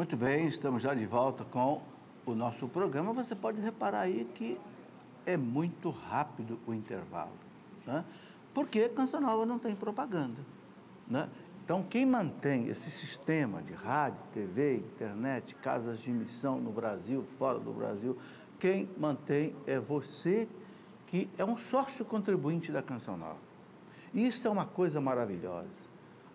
Muito bem, estamos já de volta com o nosso programa. Você pode reparar aí que é muito rápido o intervalo, né? Porque Canção Nova não tem propaganda, né? Então, quem mantém esse sistema de rádio, TV, internet, casas de missão no Brasil, fora do Brasil, quem mantém é você, que é um sócio contribuinte da Canção Nova. Isso é uma coisa maravilhosa.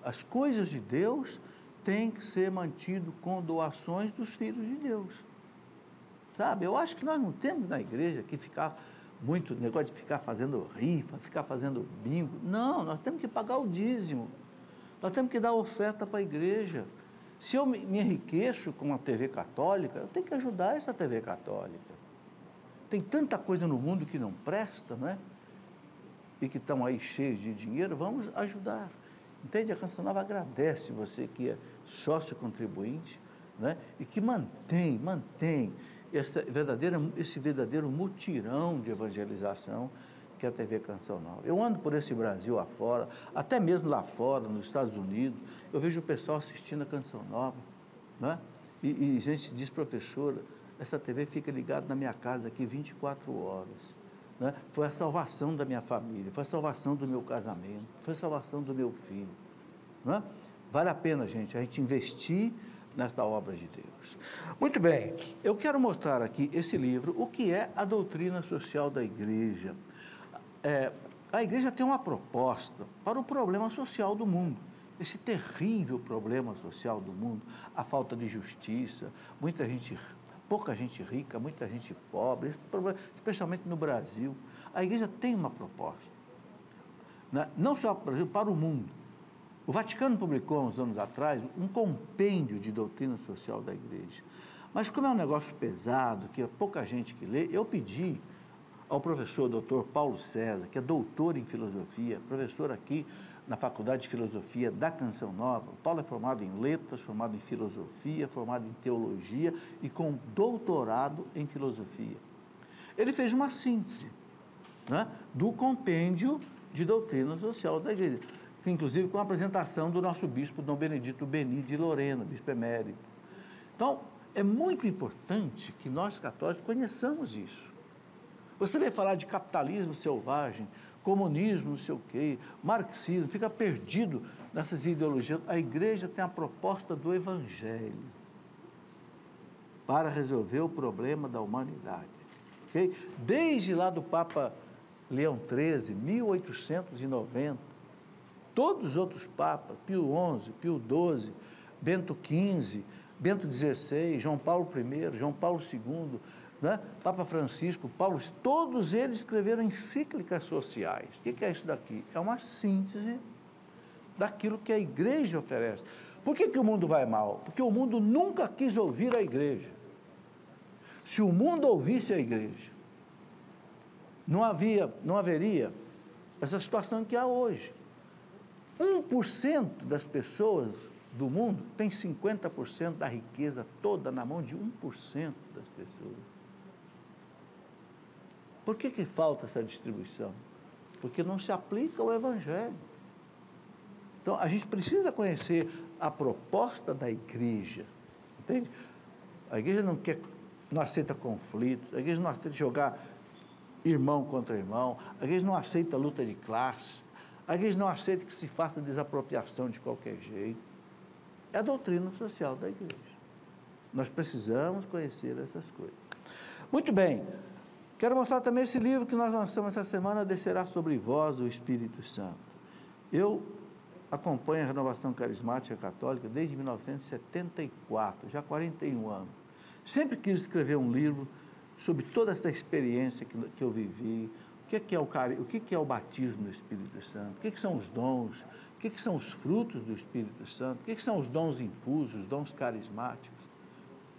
As coisas de Deus têm que ser mantidas com doações dos filhos de Deus. Sabe? Eu acho que nós não temos na igreja que ficar muito negócio de ficar fazendo rifa, ficar fazendo bingo. Não, nós temos que pagar o dízimo. Nós temos que dar oferta para a igreja. Se eu me enriqueço com uma TV católica, eu tenho que ajudar essa TV católica. Tem tanta coisa no mundo que não presta, não é? E que estão aí cheios de dinheiro, vamos ajudar. Entende? A Canção Nova agradece você que é sócio contribuinte, né? E que mantém esse verdadeiro mutirão de evangelização que é a TV Canção Nova. Eu ando por esse Brasil afora, até mesmo lá fora, nos Estados Unidos, eu vejo o pessoal assistindo a Canção Nova, né? E gente diz, professora, essa TV fica ligada na minha casa aqui 24 horas. Né? Foi a salvação da minha família, foi a salvação do meu casamento, foi a salvação do meu filho. Né? Vale a pena, gente, a gente investir nesta obra de Deus. Muito bem, eu quero mostrar aqui esse livro, O que é a doutrina social da igreja. A igreja tem uma proposta para o problema social do mundo, esse terrível problema social do mundo, a falta de justiça, pouca gente rica, muita gente pobre, esse problema, especialmente no Brasil. A igreja tem uma proposta, né? Não só para o Brasil, para o mundo. O Vaticano publicou, uns anos atrás, um compêndio de doutrina social da igreja. Mas como é um negócio pesado, que é pouca gente que lê, eu pedi ao professor Dr. Paulo César, que é doutor em filosofia, professor aqui na Faculdade de Filosofia da Canção Nova. O Paulo é formado em letras, formado em filosofia, formado em teologia e com doutorado em filosofia. Ele fez uma síntese, né, do compêndio de doutrina social da igreja, que inclusive com a apresentação do nosso bispo Dom Benedito Beni de Lorena, bispo emérito. Então, é muito importante que nós católicos conheçamos isso. Você vem falar de capitalismo selvagem, comunismo, não sei o quê, marxismo, fica perdido nessas ideologias. A igreja tem a proposta do evangelho para resolver o problema da humanidade. Okay? Desde lá do Papa Leão XIII, 1890, todos os outros papas, Pio XI, Pio XII, Bento XV, Bento XVI, João Paulo I, João Paulo II, né? Papa Francisco, Paulo, todos eles escreveram encíclicas sociais. O que é isso daqui? É uma síntese daquilo que a igreja oferece. Por que o mundo vai mal? Porque o mundo nunca quis ouvir a igreja. Se o mundo ouvisse a igreja, não haveria essa situação que há hoje. 1% das pessoas do mundo tem 50% da riqueza toda na mão de 1% das pessoas. Por que falta essa distribuição? Porque não se aplica o evangelho. Então, a gente precisa conhecer a proposta da igreja, entende? A igreja não aceita conflitos, a igreja não aceita jogar irmão contra irmão, a igreja não aceita luta de classe, a igreja não aceita que se faça desapropriação de qualquer jeito. É a doutrina social da igreja. Nós precisamos conhecer essas coisas. Muito bem. Quero mostrar também esse livro que nós lançamos essa semana, Descerá sobre vós o Espírito Santo. Eu acompanho a Renovação Carismática Católica desde 1974, já há 41 anos. Sempre quis escrever um livro sobre toda essa experiência que eu vivi, o que é o batismo do Espírito Santo, o que são os dons, o que são os frutos do Espírito Santo, o que são os dons infusos, os dons carismáticos,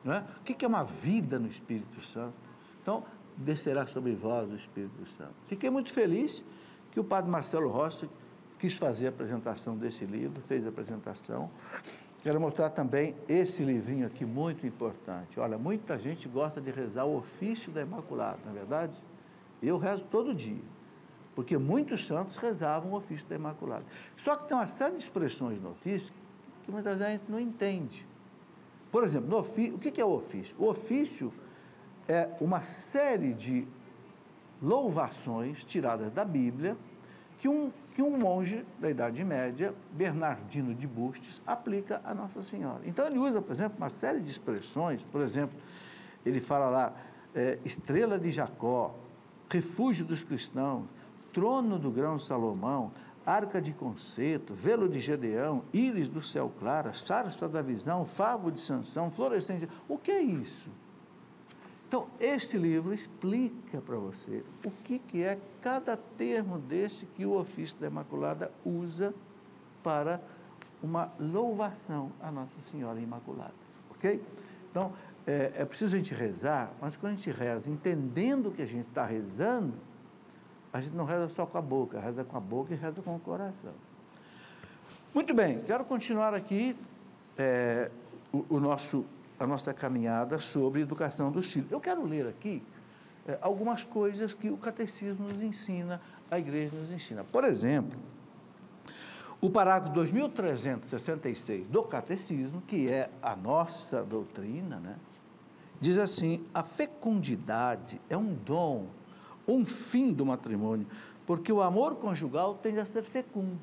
não é? O que é uma vida no Espírito Santo. Então, descerá sobre vós o Espírito Santo. Fiquei muito feliz que o padre Marcelo Rossi quis fazer a apresentação desse livro, fez a apresentação. Quero mostrar também esse livrinho aqui, muito importante. Olha, muita gente gosta de rezar o ofício da Imaculada, não é verdade? Eu rezo todo dia, porque muitos santos rezavam o ofício da Imaculada. Só que tem uma série de expressões no ofício que muitas vezes a gente não entende. Por exemplo, no ofício, o que é o ofício? O ofício é uma série de louvações tiradas da Bíblia que um monge da Idade Média, Bernardino de Bustes, aplica a Nossa Senhora. Então ele usa, por exemplo, uma série de expressões, por exemplo, ele fala lá, estrela de Jacó, refúgio dos cristãos, trono do grão Salomão, arca de conceito, velo de Gedeão, íris do céu claro, sarça da visão, favo de Sansão, florescente. O que é isso? Então, este livro explica para você o que é cada termo desse que o ofício da Imaculada usa para uma louvação à Nossa Senhora Imaculada, ok? Então, é preciso a gente rezar, mas quando a gente reza, entendendo o que a gente está rezando, a gente não reza só com a boca, reza com a boca e reza com o coração. Muito bem, quero continuar aqui a nossa caminhada sobre educação dos filhos. Eu quero ler aqui algumas coisas que o catecismo nos ensina, a igreja nos ensina. Por exemplo, o parágrafo 2366 do catecismo, que é a nossa doutrina, né, diz assim: a fecundidade é um dom, um fim do matrimônio, porque o amor conjugal tende a ser fecundo.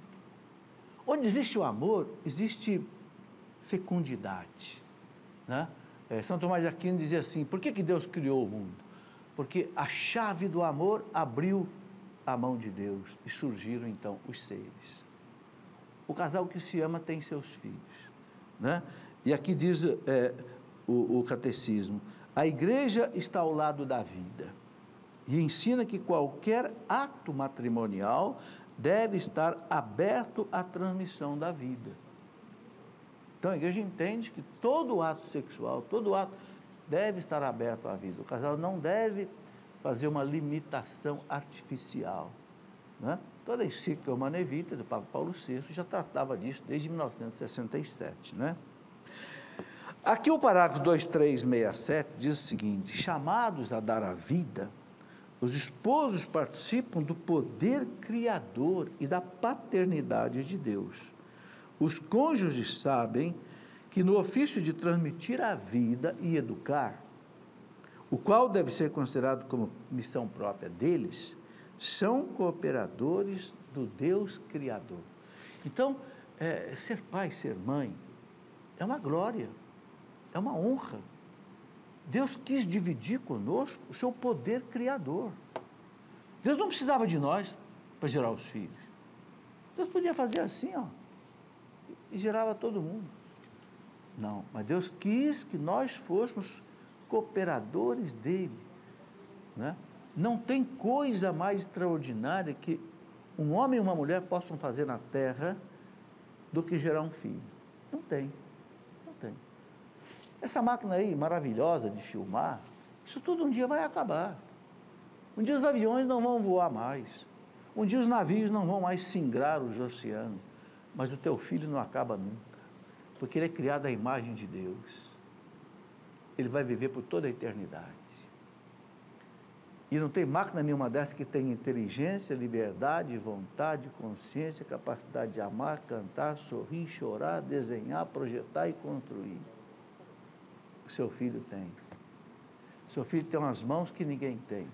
Onde existe o amor, existe fecundidade. Né? São Tomás de Aquino dizia assim: por que Deus criou o mundo? Porque a chave do amor abriu a mão de Deus e surgiram então os seres. O casal que se ama tem seus filhos. Né? E aqui diz o catecismo: a igreja está ao lado da vida e ensina que qualquer ato matrimonial deve estar aberto à transmissão da vida. Então, a igreja entende que todo ato sexual, todo ato deve estar aberto à vida. O casal não deve fazer uma limitação artificial. Né? Toda a encíclica Humanae Vitae, do Papa Paulo VI, já tratava disso desde 1967. Né? Aqui o parágrafo 2367 diz o seguinte: chamados a dar a vida, os esposos participam do poder criador e da paternidade de Deus. Os cônjuges sabem que no ofício de transmitir a vida e educar, o qual deve ser considerado como missão própria deles, são cooperadores do Deus Criador. Então, ser pai, ser mãe, é uma glória, é uma honra. Deus quis dividir conosco o seu poder criador. Deus não precisava de nós para gerar os filhos. Deus podia fazer assim, ó, e gerava todo mundo. Não, mas Deus quis que nós fôssemos cooperadores dele. Né? Não tem coisa mais extraordinária que um homem e uma mulher possam fazer na terra do que gerar um filho. Não tem, não tem. Essa máquina aí, maravilhosa de filmar, isso tudo um dia vai acabar. Um dia os aviões não vão voar mais. Um dia os navios não vão mais singrar os oceanos. Mas o teu filho não acaba nunca, porque ele é criado à imagem de Deus. Ele vai viver por toda a eternidade. E não tem máquina nenhuma dessa que tenha inteligência, liberdade, vontade, consciência, capacidade de amar, cantar, sorrir, chorar, desenhar, projetar e construir. O seu filho tem. O seu filho tem umas mãos que ninguém tem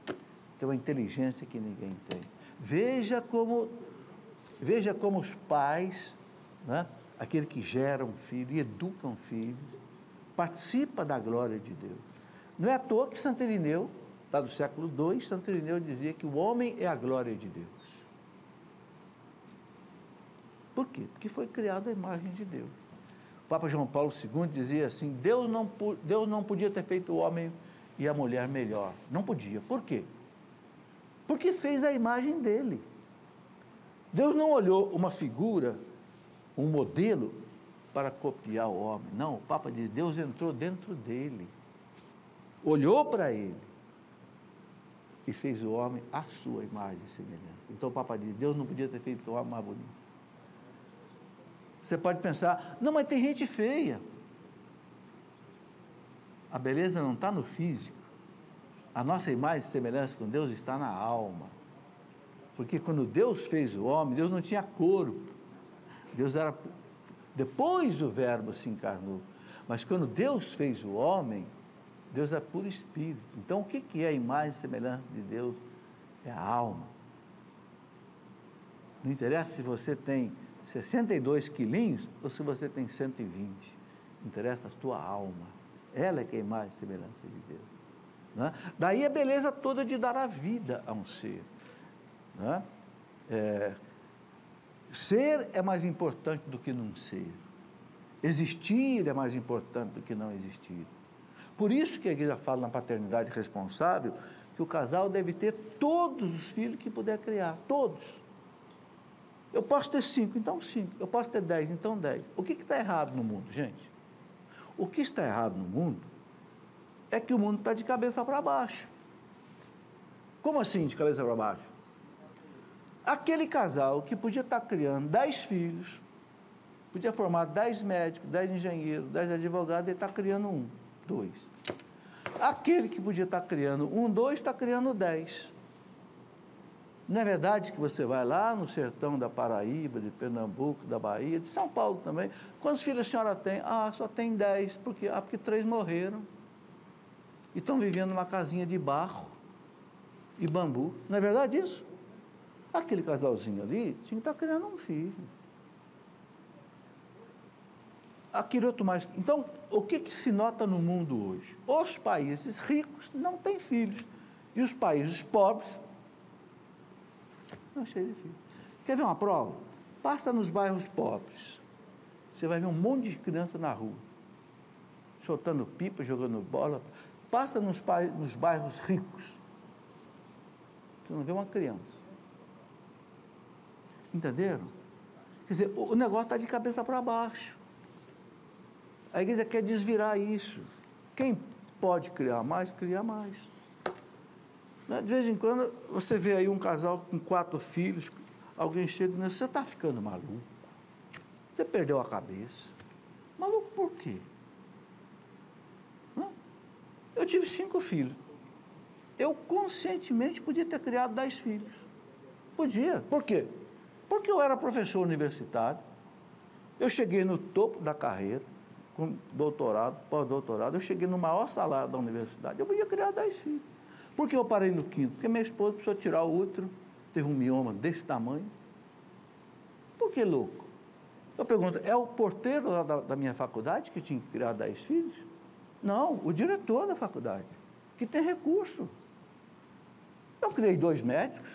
uma inteligência que ninguém tem. Veja como os pais, né, aquele que gera um filho e educa um filho, participa da glória de Deus. Não é à toa que Santo Irineu, lá do século II, Santo Irineu dizia que o homem é a glória de Deus. Por quê? Porque foi criado à imagem de Deus. O Papa João Paulo II dizia assim: Deus não podia ter feito o homem e a mulher melhor. Não podia. Por quê? Porque fez a imagem dele. Deus não olhou uma figura, um modelo, para copiar o homem. Não, o Papa diz: Deus entrou dentro dele, olhou para ele e fez o homem à sua imagem e semelhança. Então o Papa diz: Deus não podia ter feito o homem mais bonito. Você pode pensar: não, mas tem gente feia. A beleza não está no físico. A nossa imagem e semelhança com Deus está na alma. Porque quando Deus fez o homem, Deus não tinha corpo. Deus era... Depois o Verbo se encarnou. Mas quando Deus fez o homem, Deus é puro espírito. Então, o que é a imagem e semelhança de Deus? É a alma. Não interessa se você tem 62 quilinhos ou se você tem 120. Interessa a tua alma. Ela é que é a imagem e semelhança de Deus. Né? Daí a beleza toda de dar a vida a um ser. Né? Ser é mais importante do que não ser. Existir é mais importante do que não existir. Por isso que a igreja fala na paternidade responsável que o casal deve ter todos os filhos que puder criar, todos. Eu posso ter 5, então 5. Eu posso ter 10, então 10. O que está errado no mundo, gente? O que está errado no mundo é que o mundo está de cabeça para baixo. Como assim de cabeça para baixo? Aquele casal que podia estar criando 10 filhos, podia formar 10 médicos, 10 engenheiros, 10 advogados, ele está criando 1, 2. Aquele que podia estar criando 1, 2, está criando 10. Não é verdade que você vai lá no sertão da Paraíba, de Pernambuco, da Bahia, de São Paulo também. Quantos filhos a senhora tem? Ah, só tem 10. Por quê? Ah, porque 3 morreram. E estão vivendo numa casinha de barro e bambu. Não é verdade isso? Aquele casalzinho ali tinha que estar criando um filho. Aquele outro mais. Então, o que se nota no mundo hoje? Os países ricos não têm filhos. E os países pobres não cheios de filhos. Quer ver uma prova? Passa nos bairros pobres. Você vai ver um monte de criança na rua, soltando pipa, jogando bola. Passa nos bairros ricos. Você não vê uma criança. Entenderam? Quer dizer, o negócio está de cabeça para baixo. A igreja quer desvirar isso. Quem pode criar mais, cria mais. De vez em quando, você vê aí um casal com 4 filhos, alguém chega e diz, você está ficando maluco? Você perdeu a cabeça. Maluco por quê? Eu tive 5 filhos. Eu conscientemente podia ter criado 10 filhos. Podia. Por quê? Porque eu era professor universitário, eu cheguei no topo da carreira, com doutorado, pós-doutorado, eu cheguei no maior salário da universidade, eu podia criar 10 filhos. Por que eu parei no 5º? Porque minha esposa precisou tirar o útero, teve um mioma desse tamanho. Por que louco? Eu pergunto, é o porteiro lá da minha faculdade que tinha que criar 10 filhos? Não, o diretor da faculdade, que tem recurso. Eu criei 2 médicos,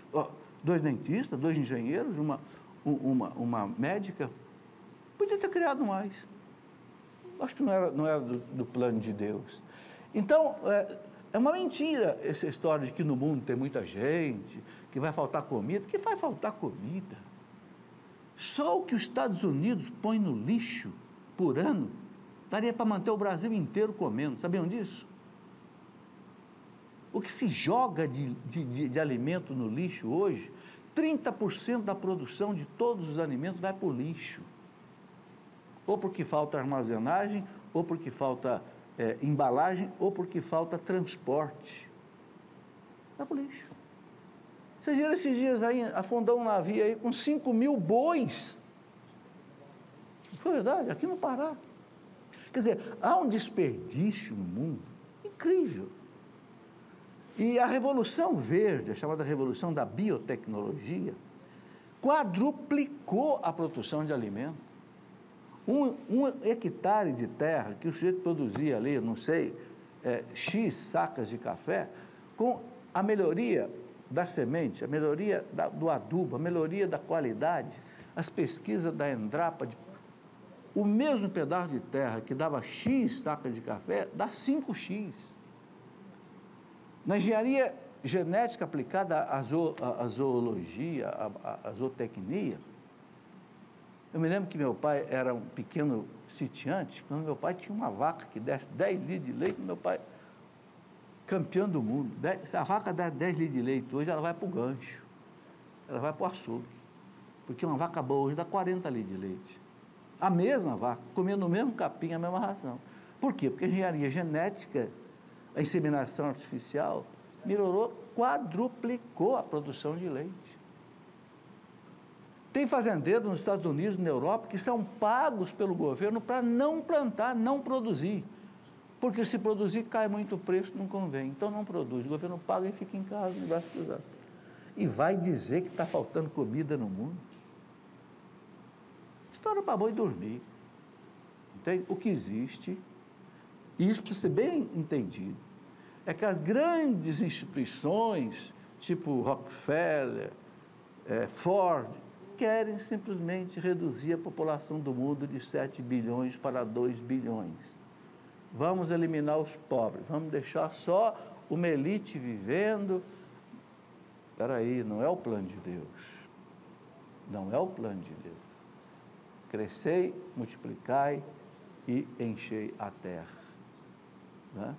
2 dentistas, 2 engenheiros, uma médica. Podia ter criado mais. Acho que não era do plano de Deus. Então, é uma mentira essa história de que no mundo tem muita gente, que vai faltar comida. Que vai faltar comida? Só o que os Estados Unidos põe no lixo por ano daria para manter o Brasil inteiro comendo. Sabiam disso? O que se joga de alimento no lixo hoje, 30% da produção de todos os alimentos vai para o lixo. Ou porque falta armazenagem, ou porque falta embalagem, ou porque falta transporte. Vai para o lixo. Vocês viram esses dias aí, afundou um navio aí com 5.000 bois. Foi verdade, aqui no Pará. Quer dizer, há um desperdício no mundo incrível. E a Revolução Verde, a chamada Revolução da Biotecnologia, quadruplicou a produção de alimento. Um hectare de terra que o sujeito produzia ali, não sei, X sacas de café, com a melhoria da semente, a melhoria do adubo, a melhoria da qualidade, as pesquisas da Embrapa, o mesmo pedaço de terra que dava X sacas de café, dá 5X. Na engenharia genética aplicada à zoologia, à zootecnia, eu me lembro que meu pai era um pequeno sitiante, quando meu pai tinha uma vaca que desse 10 litros de leite, meu pai, campeão do mundo, se a vaca dá 10 litros de leite hoje, ela vai para o gancho, ela vai para o açougue, porque uma vaca boa hoje dá 40 litros de leite. A mesma vaca, comendo o mesmo capim, a mesma ração. Por quê? Porque a engenharia genética, a inseminação artificial, melhorou, quadruplicou a produção de leite. Tem fazendeiros nos Estados Unidos, na Europa, que são pagos pelo governo para não plantar, não produzir. Porque se produzir, cai muito o preço, não convém. Então não produz. O governo paga e fica em casa, não vai precisar. E vai dizer que está faltando comida no mundo? História para boi dormir. Entende? O que existe, e isso precisa ser bem entendido, é que as grandes instituições, tipo Rockefeller, Ford, querem simplesmente reduzir a população do mundo de 7 bilhões para 2 bilhões. Vamos eliminar os pobres, vamos deixar só uma elite vivendo. Espera aí, não é o plano de Deus. Não é o plano de Deus. Crescei, multiplicai e enchei a terra. Né?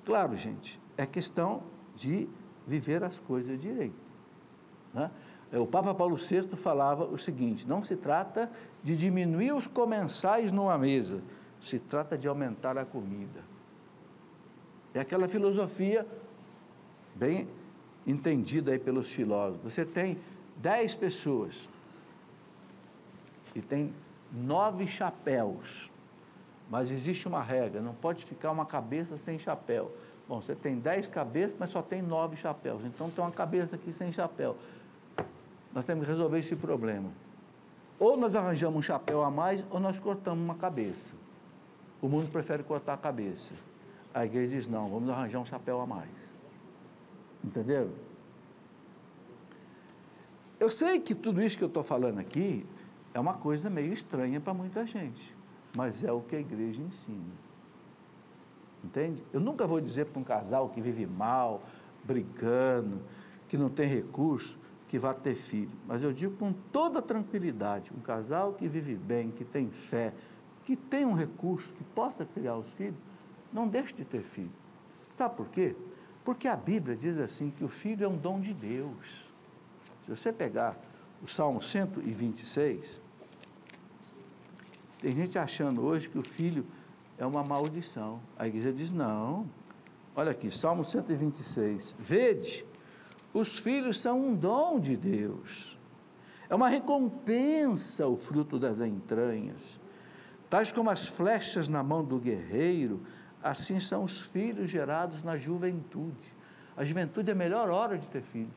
Claro, gente, é questão de viver as coisas direito. Né? O Papa Paulo VI falava o seguinte: não se trata de diminuir os comensais numa mesa, se trata de aumentar a comida. É aquela filosofia bem entendida aí pelos filósofos. Você tem 10 pessoas e tem 9 chapéus, mas existe uma regra, não pode ficar uma cabeça sem chapéu. Bom, você tem 10 cabeças, mas só tem 9 chapéus, então tem uma cabeça aqui sem chapéu. Nós temos que resolver esse problema. Ou nós arranjamos um chapéu a mais, ou nós cortamos uma cabeça. O mundo prefere cortar a cabeça. A igreja diz, não, vamos arranjar um chapéu a mais. Entenderam? Eu sei que tudo isso que eu estou falando aqui é uma coisa meio estranha para muita gente, mas é o que a igreja ensina. Entende? Eu nunca vou dizer para um casal que vive mal, brigando, que não tem recurso, que vai ter filho, mas eu digo com toda tranquilidade, um casal que vive bem, que tem fé, que tem um recurso, que possa criar os filhos, não deixe de ter filho. Sabe por quê? Porque a Bíblia diz assim, que o filho é um dom de Deus. Se você pegar o Salmo 126, tem gente achando hoje que o filho é uma maldição. A igreja diz, não. Olha aqui, Salmo 126, vede, os filhos são um dom de Deus, é uma recompensa o fruto das entranhas, tais como as flechas na mão do guerreiro, assim são os filhos gerados na juventude. A juventude é a melhor hora de ter filho.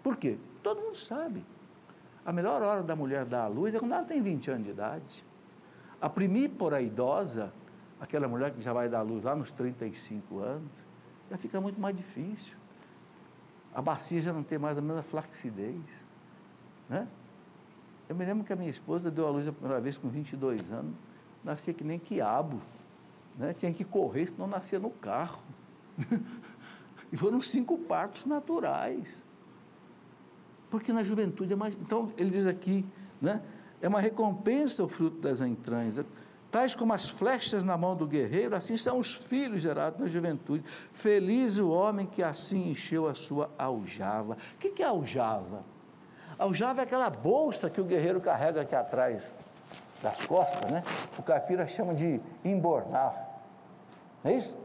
Por quê? Todo mundo sabe. A melhor hora da mulher dar à luz é quando ela tem 20 anos de idade. A primípora idosa, aquela mulher que já vai dar à luz lá nos 35 anos, já fica muito mais difícil. A bacia já não tem mais a mesma flacidez, né? Eu me lembro que a minha esposa deu à luz a primeira vez com 22 anos, nascia que nem quiabo, né? Tinha que correr, senão nascia no carro. E foram 5 partos naturais. Porque na juventude é mais... Então, ele diz aqui, né? É uma recompensa o fruto das entranhas. Tais como as flechas na mão do guerreiro, assim são os filhos gerados na juventude. Feliz o homem que assim encheu a sua aljava. O que é aljava? Aljava é aquela bolsa que o guerreiro carrega aqui atrás das costas, né? O caipira chama de embornar. Não é isso?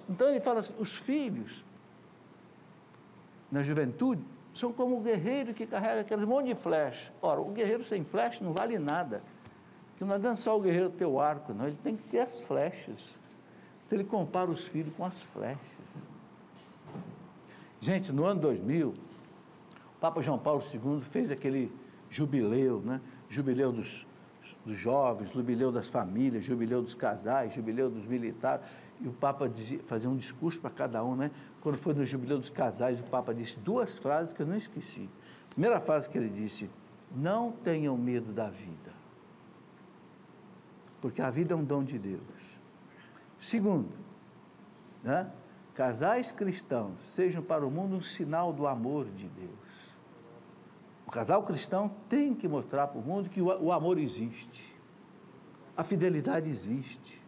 Então ele fala assim, os filhos na juventude são como o guerreiro que carrega aqueles monte de flecha. Ora, o guerreiro sem flecha não vale nada. Porque não adianta só o guerreiro ter o arco, não, ele tem que ter as flechas. Então ele compara os filhos com as flechas. Gente, no ano 2000, o Papa João Paulo II fez aquele jubileu, né? Jubileu dos jovens, jubileu das famílias, jubileu dos casais, jubileu dos militares. E o Papa fazia um discurso para cada um, né? Quando foi no jubileu dos casais, o Papa disse 2 frases que eu não esqueci. A primeira frase que ele disse, não tenham medo da vida, porque a vida é um dom de Deus. Segundo, né? Casais cristãos sejam para o mundo um sinal do amor de Deus. O casal cristão tem que mostrar para o mundo que o amor existe, a fidelidade existe,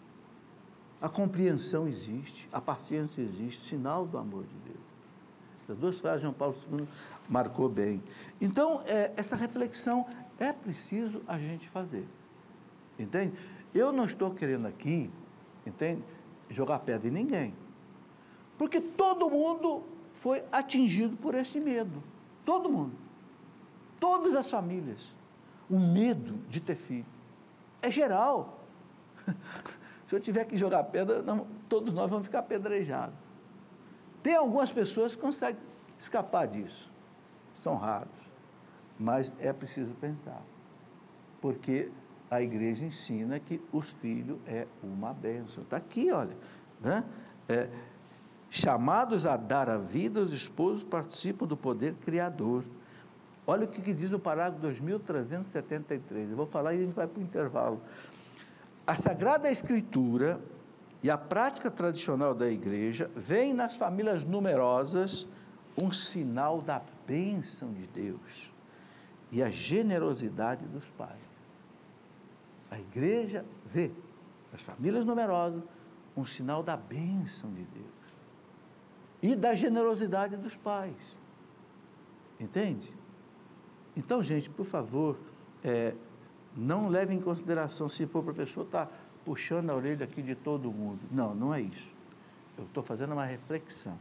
a compreensão existe, a paciência existe, sinal do amor de Deus. Essas 2 frases João Paulo II marcou bem. Então, essa reflexão é preciso a gente fazer, entende? Eu não estou querendo aqui, entende, jogar pedra em ninguém, porque todo mundo foi atingido por esse medo, todo mundo. Todas as famílias. O medo de ter filho. É geral. Se eu tiver que jogar pedra, todos nós vamos ficar apedrejados. Tem algumas pessoas que conseguem escapar disso. São raros. Mas é preciso pensar. Porque a igreja ensina que os filhos é uma bênção. Está aqui, olha. Né? Chamados a dar a vida, os esposos participam do poder criador. Olha o que diz o parágrafo 2373. Eu vou falar e a gente vai para o intervalo. A Sagrada Escritura e a prática tradicional da igreja veem nas famílias numerosas um sinal da bênção de Deus e a generosidade dos pais. A igreja vê nas famílias numerosas um sinal da bênção de Deus e da generosidade dos pais. Entende? Então, gente, por favor, não leve em consideração se o professor está puxando a orelha aqui de todo mundo. Não, não é isso. Eu estou fazendo uma reflexão.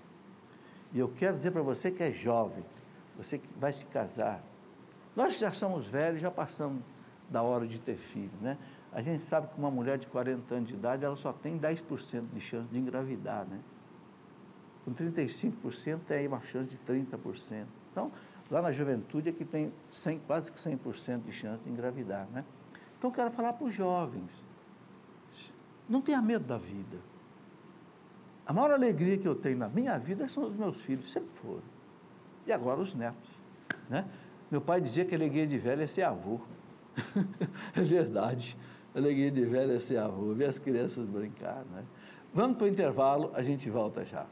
E eu quero dizer para você que é jovem, você que vai se casar. Nós que já somos velhos, já passamos da hora de ter filho, né? A gente sabe que uma mulher de 40 anos de idade, ela só tem 10% de chance de engravidar, né? Com 35% tem uma chance de 30%. Então, lá na juventude é que tem quase que 100% de chance de engravidar, né? Então, eu quero falar para os jovens, não tenha medo da vida. A maior alegria que eu tenho na minha vida são os meus filhos, sempre foram. E agora os netos, né? Meu pai dizia que a alegria de velho é ser avô. É verdade, a alegria de velho é ser avô, ver as crianças brincar, né? Vamos para o intervalo, a gente volta já.